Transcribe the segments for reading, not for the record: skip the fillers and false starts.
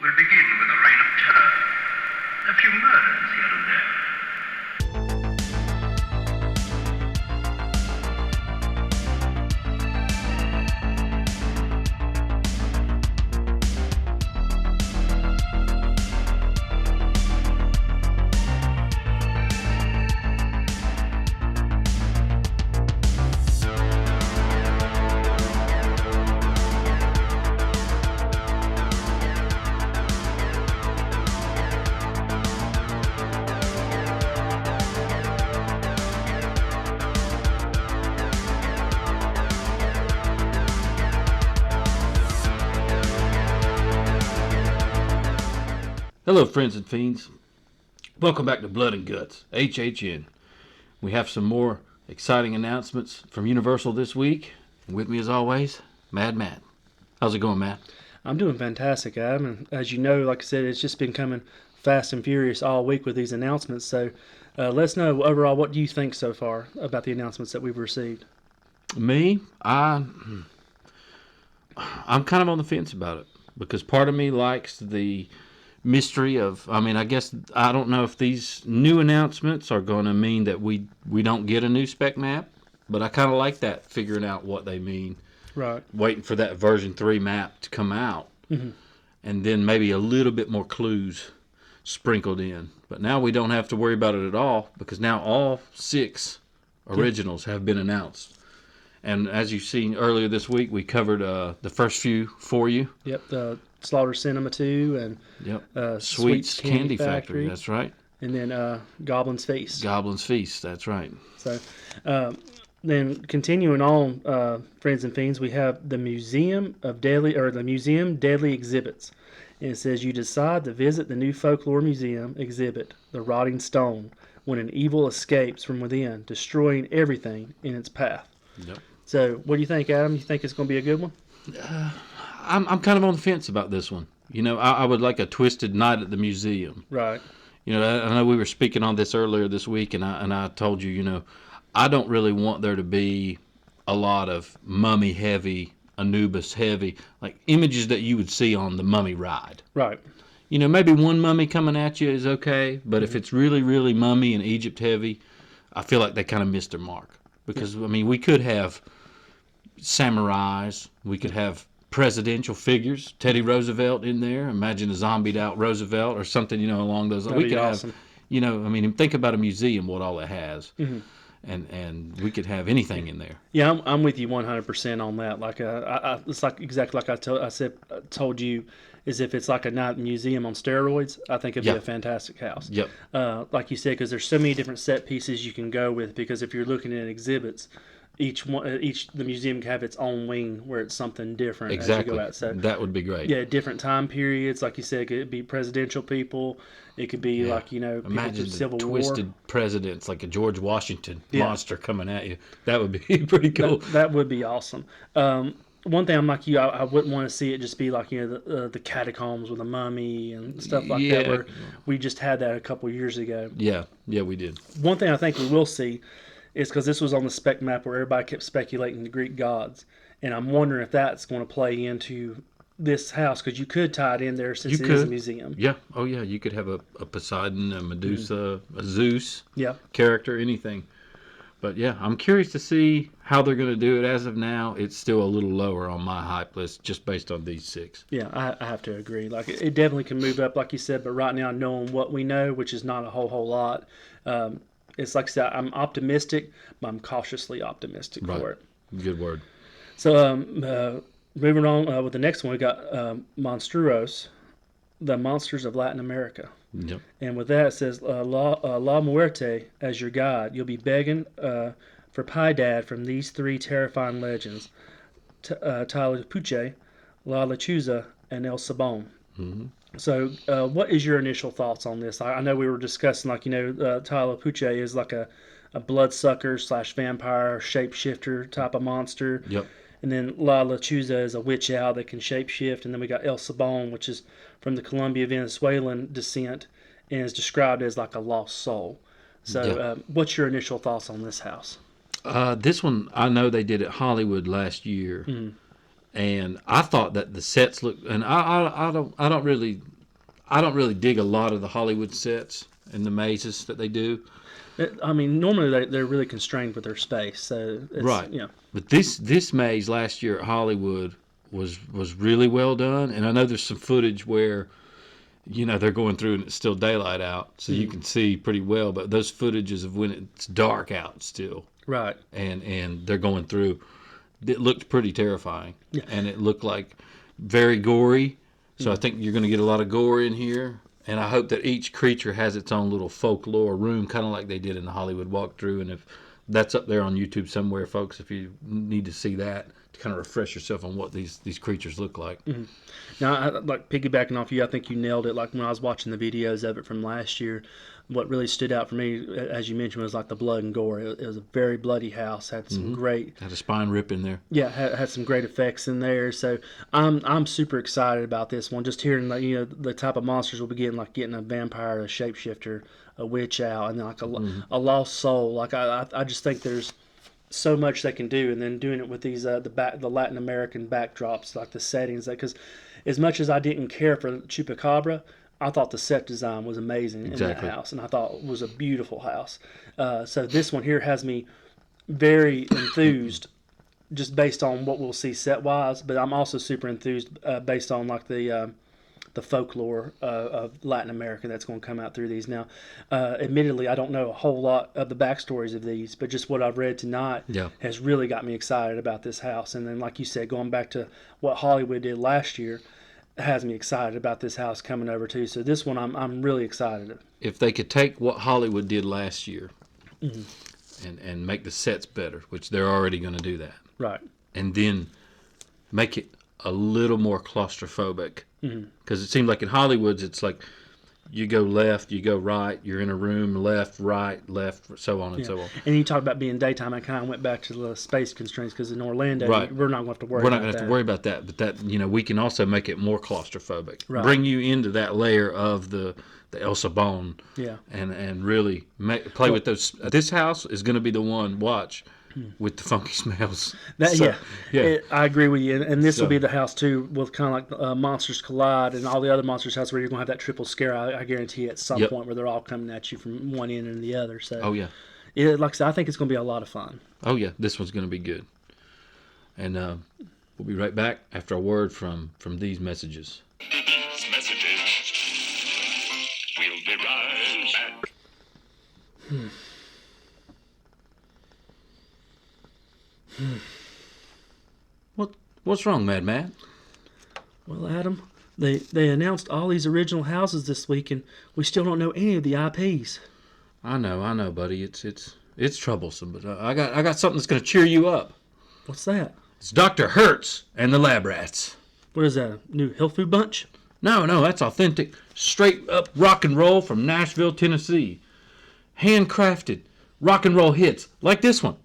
We'll begin with a reign of terror. A few murders here and there. Hello, friends and fiends. Welcome back to Blood and Guts, HHN. We have some more exciting announcements from Universal this week. And with me, as always, Mad Matt. How's it going, Matt? I'm doing fantastic, Adam. And as you know, like I said, it's just been coming fast and furious all week with these announcements. So let's know overall, what do you think so far about the announcements that we've received? Me, I'm kind of on the fence about it because part of me likes the mystery of, I guess, I don't know if these new announcements are going to mean that we don't get a new spec map, but I kind of like that, figuring out what they mean. Right. Waiting for that version 3 map to come out, and then maybe a little bit more clues sprinkled in. But now we don't have to worry about it at all because now all 6 originals have been announced. And as you've seen earlier this week, we covered the first few for you. Yep, the Slaughter Cinema 2 and Sweets Candy Factory. That's right. And then Goblin's Feast. Goblin's Feast, that's right. So then continuing on, friends and fiends, we have the Museum Deadly Exhibits. And it says you decide to visit the new folklore museum exhibit, the Rotting Stone, when an evil escapes from within, destroying everything in its path. Yep. So what do you think, Adam? You think it's going to be a good one? I'm kind of on the fence about this one. You know, I would like a twisted night at the museum. Right. You know, I know we were speaking on this earlier this week, and I told you, you know, I don't really want there to be a lot of mummy heavy, Anubis heavy, like images that you would see on the mummy ride. Right. You know, maybe one mummy coming at you is okay, but if it's really, really mummy and Egypt heavy, I feel like they kind of missed their mark. Because, I mean, we could have samurais, we could have presidential figures, Teddy Roosevelt in there, imagine a zombied out Roosevelt or something, you know, along those lines. That'd be awesome. Have, you know, I mean, think about a museum, what all it has. And we could have anything in there. Yeah, I'm with you 100% on that. Like, it's like exactly like I told you, is if it's like a night museum on steroids, I think it'd be a fantastic house. Yep. Like you said, because there's so many different set pieces you can go with. Because if you're looking at exhibits, the museum can have its own wing where it's something different as you go out. So that would be great. Yeah, different time periods, like you said, it could be presidential people. It could be like, you know, people imagine from Civil twisted War. presidents like a George Washington monster coming at you. That would be pretty cool. That would be awesome. One thing I'm like you, I wouldn't want to see it just be like, you know, the catacombs with a mummy and stuff like that, where we just had that a couple years ago. Yeah, we did. One thing I think we will see is because this was on the spec map where everybody kept speculating the Greek gods, and I'm wondering if that's going to play into this house, because you could tie it in there since it is a museum. Yeah. Oh, yeah. You could have a Poseidon, a Medusa, a Zeus character, anything. But, yeah, I'm curious to see how they're going to do it. As of now, it's still a little lower on my hype list just based on these 6. Yeah, I have to agree. Like, it definitely can move up, like you said, but right now, knowing what we know, which is not a whole lot, it's like I said, I'm optimistic, but I'm cautiously optimistic for it. Good word. So, moving on with the next one, we got Monstruos, the monsters of Latin America. Yep. And with that, it says, La Muerte as your guide. You'll be begging for Piedad from these 3 terrifying legends, Tlahuiche, La Lechuza, and El Sabon. So, what is your initial thoughts on this? I know we were discussing, like, you know, Tlahuiche is like a bloodsucker / vampire shapeshifter type of monster. Yep. And then La Lechuza is a witch owl that can shapeshift. And then we got El Sabon, which is from the Colombia Venezuelan descent and is described as like a lost soul. So, what's your initial thoughts on this house? This one, I know they did at Hollywood last year. And I thought that the sets looked, and I don't really I don't really dig a lot of the Hollywood sets and the mazes that they do. I mean, normally they're really constrained with their space, so it's, Right. you know. But this maze last year at Hollywood was really well done, and I know there's some footage where they're going through and it's still daylight out, so you can see pretty well. But those footages of when it's dark out still, Right. and they're going through, it looked pretty terrifying, Yeah. and it looked like very gory. So I think you're going to get a lot of gore in here. And I hope that each creature has its own little folklore room, kind of like they did in the Hollywood walkthrough. And if that's up there on YouTube somewhere, folks, if you need to see that to kind of refresh yourself on what these creatures look like. Mm-hmm. Now, like piggybacking off you, I think you nailed it. Like when I was watching the videos of it from last year, what really stood out for me, as you mentioned, was like the blood and gore. It was a very bloody house. Had some great, Had a spine rip in there. yeah, had some great effects in there. So I'm super excited about this one. Just hearing like the type of monsters we'll be getting a vampire, a shapeshifter, a witch out, and then like a lost soul. Like I just think there's so much they can do, and then doing it with these the Latin American backdrops, like the settings. Because as much as I didn't care for Chupacabra, I thought the set design was amazing in that house, and I thought it was a beautiful house. So this one here has me very enthused, just based on what we'll see set wise. But I'm also super enthused based on like the folklore of Latin America that's going to come out through these. Now, admittedly, I don't know a whole lot of the backstories of these, but just what I've read tonight has really got me excited about this house. And then, like you said, going back to what Hollywood did last year, has me excited about this house coming over too. So this one I'm really excited. If they could take what Hollywood did last year and make the sets better, which they're already going to do that, Right. and then make it a little more claustrophobic, because it seems like in Hollywood's it's like you go left, you go right, you're in a room, left, so on and so on. And you talk about being daytime. I kind of went back to the space constraints because in Orlando, we're not going to have to worry. We're not going to have to worry about that, but that we can also make it more claustrophobic. Right. Bring you into that layer of the Elsa Bone. Yeah. And really play with those. This house is going to be the one. Watch. With the funky smells. I agree with you. And this will be the house, too, with kind of like Monsters Collide and all the other Monsters house where you're going to have that triple scare, I guarantee, at some point where they're all coming at you from one end and the other. So, like I said, I think it's going to be a lot of fun. Oh, yeah. This one's going to be good. And we'll be right back after a word from these messages. These messages. We'll be right back. What's wrong, Mad Matt? Well, Adam, they announced all these original houses this week, and we still don't know any of the IPs. I know, buddy. It's troublesome, but I got something that's going to cheer you up. What's that? It's Dr. Hertz and the Lab Rats. What is that, a new health food bunch? No, that's authentic, straight up rock and roll from Nashville, Tennessee. Handcrafted rock and roll hits like this one.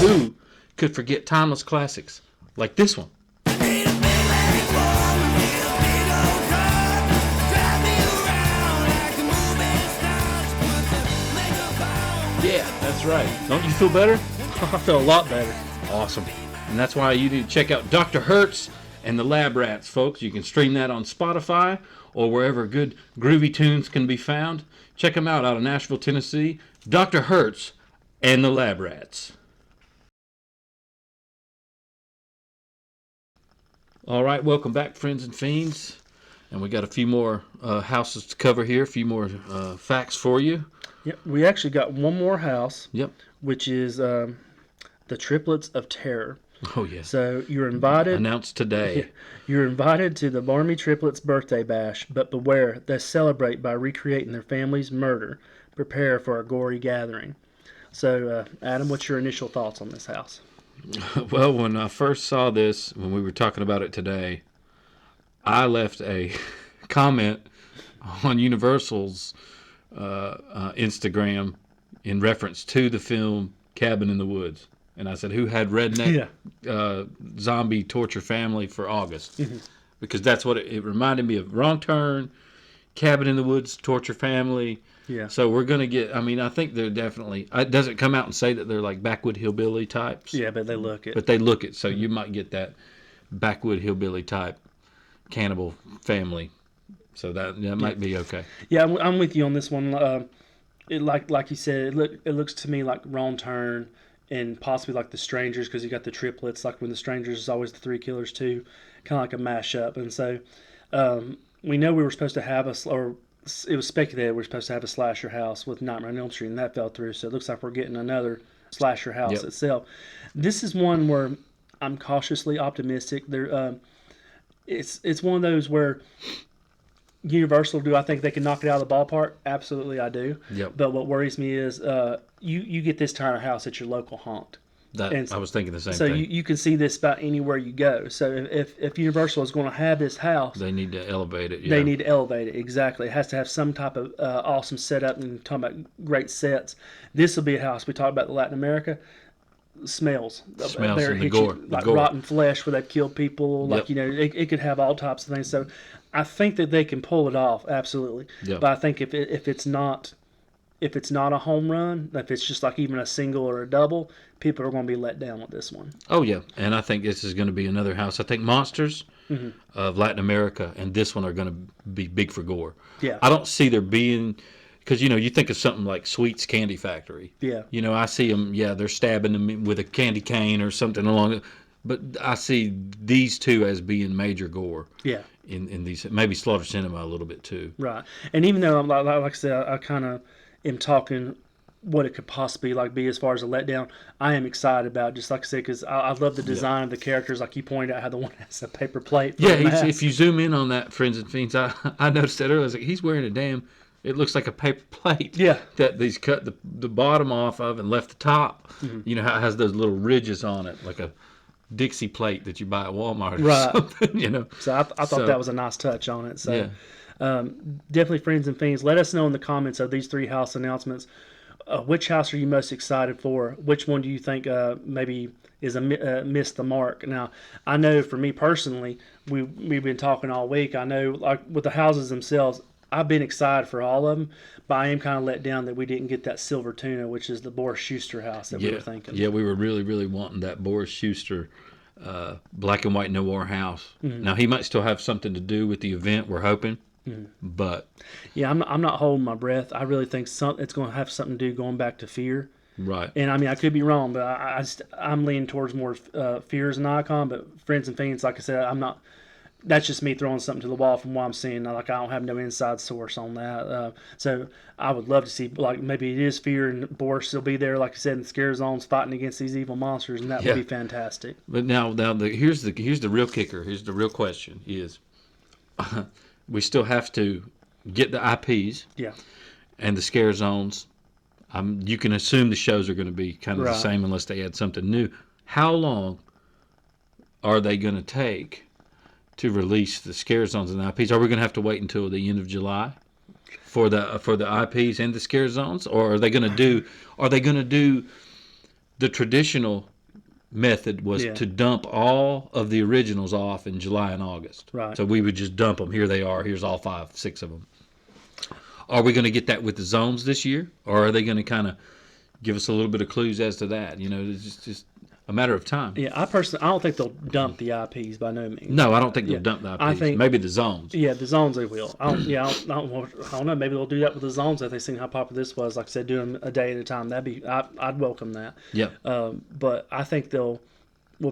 Who could forget timeless classics like this one? Yeah, that's right. Don't you feel better? I feel a lot better. Awesome. And that's why you need to check out Dr. Hertz and the Lab Rats, folks. You can stream that on Spotify or wherever good groovy tunes can be found. Check them out of Nashville, Tennessee. Dr. Hertz and the Lab Rats. All right, welcome back, friends and fiends. And we got a few more houses to cover here, a few more facts for you. Yep, we actually got one more house. Yep. Which is the Triplets of Terror. Oh, yeah. So you're invited. Announced today. You're invited to the Barmy Triplets birthday bash, but beware, they celebrate by recreating their family's murder. Prepare for a gory gathering. So, Adam, what's your initial thoughts on this house? Well, when I first saw this, when we were talking about it today, I left a comment on Universal's Instagram in reference to the film Cabin in the Woods. And I said, who had redneck zombie torture family for August? Because that's what it reminded me of. Wrong Turn. Cabin in the Woods, Torture Family. Yeah. So we're gonna get. I mean, I think they're definitely. It doesn't come out and say that they're like backwood hillbilly types. Yeah, but they look it. But they look it. So you might get that backwood hillbilly type cannibal family. So that might be okay. Yeah, I'm with you on this one. It like you said, it looks to me like Wrong Turn and possibly like The Strangers, because you got the triplets. Like when The Strangers is always the three killers too, kind of like a mashup. And so we know we were supposed to have it was speculated we were supposed to have a slasher house with Nightmare on Elm Street, and that fell through. So it looks like we're getting another slasher house itself. This is one where I'm cautiously optimistic. It's one of those where Universal, do I think they can knock it out of the ballpark? Absolutely, I do. Yep. But what worries me is you get this kind of house at your local haunt. I was thinking the same So thing. you can see this about anywhere you go. So if Universal is going to have this house, They need to elevate it. Yeah. they need to elevate it. Exactly. It has to have some type of awesome setup, and talking about great sets. This will be a house. We talked about the Latin America. Smells Smells and the hit gore. you, The like gore. rotten flesh where they've killed people. Like, it could have all types of things. So I think that they can pull it off, absolutely. Yeah. But I think if it's not a home run, if it's just like even a single or a double, people are going to be let down with this one. Oh yeah, and I think this is going to be another house. I think Monsters of Latin America and this one are going to be big for gore. Yeah. I don't see there being, because you think of something like Sweet's Candy Factory. Yeah. I see them. Yeah, they're stabbing them with a candy cane or something along it. But I see these two as being major gore. Yeah. In these, maybe Slaughter Cinema a little bit too. Right. And even though, like I said, I kind of am talking what it could possibly be as far as a letdown, I am excited about it, just like I said, because I love the design of the characters. Like you pointed out how the one has a paper plate. For Yeah, the mask. if you zoom in on that, Friends and Fiends, I noticed that earlier. I was like, he's wearing a damn. It looks like a paper plate. Yeah. That he's cut the bottom off of and left the top. Mm-hmm. How it has those little ridges on it, like a Dixie plate that you buy at Walmart or Right. something. So I thought that was a nice touch on it. So Yeah. Definitely Friends and Fiends. Let us know in the comments of these three house announcements. Which house are you most excited for? Which one do you think maybe is missed the mark? Now, I know for me personally, we've been talking all week. I know, like with the houses themselves, I've been excited for all of them, but I am kind of let down that we didn't get that Silver Tuna, which is the Boris Schuster house that we were thinking. Yeah, we were really, really wanting that Boris Schuster black and white noir house. Mm-hmm. Now, he might still have something to do with the event, we're hoping. But Yeah, I'm not holding my breath. I really think it's going to have something to do going back to Fear. right. And I mean, I could be wrong, but I'm leaning towards more Fear as an icon. But Friends and Fiends, like I said, I'm not. That's just me throwing something to the wall from what I'm seeing. Like I don't have no inside source on that. So I would love to see, like, maybe it is Fear and Boris will be there, like I said, in the scare zones fighting against these evil monsters, and that would be fantastic. But now here's the real kicker. Here's the real question: is we still have to get the IPs Yeah. and the scare zones. You can assume the shows are going to be kind of the same unless they add something new. How long are they going to take to release the scare zones and the IPs? Are we going to have to wait until the end of July for the IPs and the scare zones, or are they going to do the traditional method was to dump all of the originals off in July and August? Right. So we would just dump them. Here they are. Here's all 5, 6 of them. Are we going to get that with the zones this year, or are they going to kind of give us a little bit of clues as to that? It's just a matter of time. Yeah, I don't think they'll dump the IPs by no means. No, I don't think they'll dump the IPs. I think maybe the zones. Yeah, the zones they will. I don't know. Maybe they'll do that with the zones if they seen how popular this was. Like I said, do them a day at a time. I'd welcome that. Yeah. But I think we'll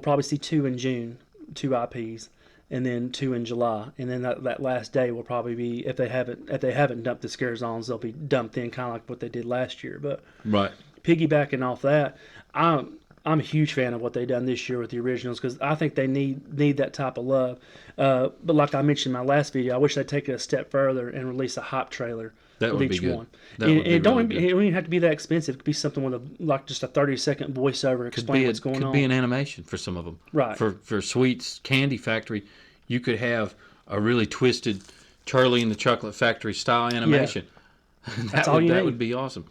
probably see 2 in June, 2 IPs, and then 2 in July, and then that last day will probably be, if they haven't dumped the scare zones, they'll be dumped in, kind of like what they did last year. But Right. piggybacking off that, I'm a huge fan of what they've done this year with the originals, because I think they need that type of love. But like I mentioned in my last video, I wish they'd take it a step further and release a hype trailer That with would be each good. one. That would be it don't really good. it don't even have to be that expensive. It could be something with just a 30-second voiceover explaining what's going on. Could be an animation for some of them. Right. For Sweet's Candy Factory, you could have a really twisted Charlie and the Chocolate Factory style animation. That's all you that need. would be awesome.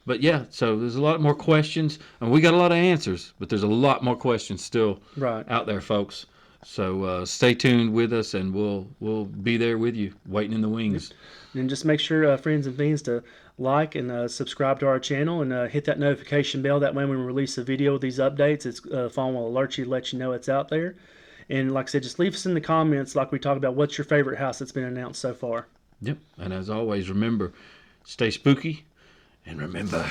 But yeah, so there's a lot more questions, and we got a lot of answers, but there's a lot more questions still Right. out there, folks. So stay tuned with us, and we'll be there with you, waiting in the wings. And just make sure, friends and fiends, to like and subscribe to our channel and hit that notification bell. That way, when we release a video with these updates, its phone will alert you, let you know it's out there. And like I said, just leave us in the comments, like we talked about, what's your favorite house that's been announced so far. Yep. And as always, remember, stay spooky, and remember,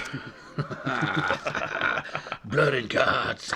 blood and guts.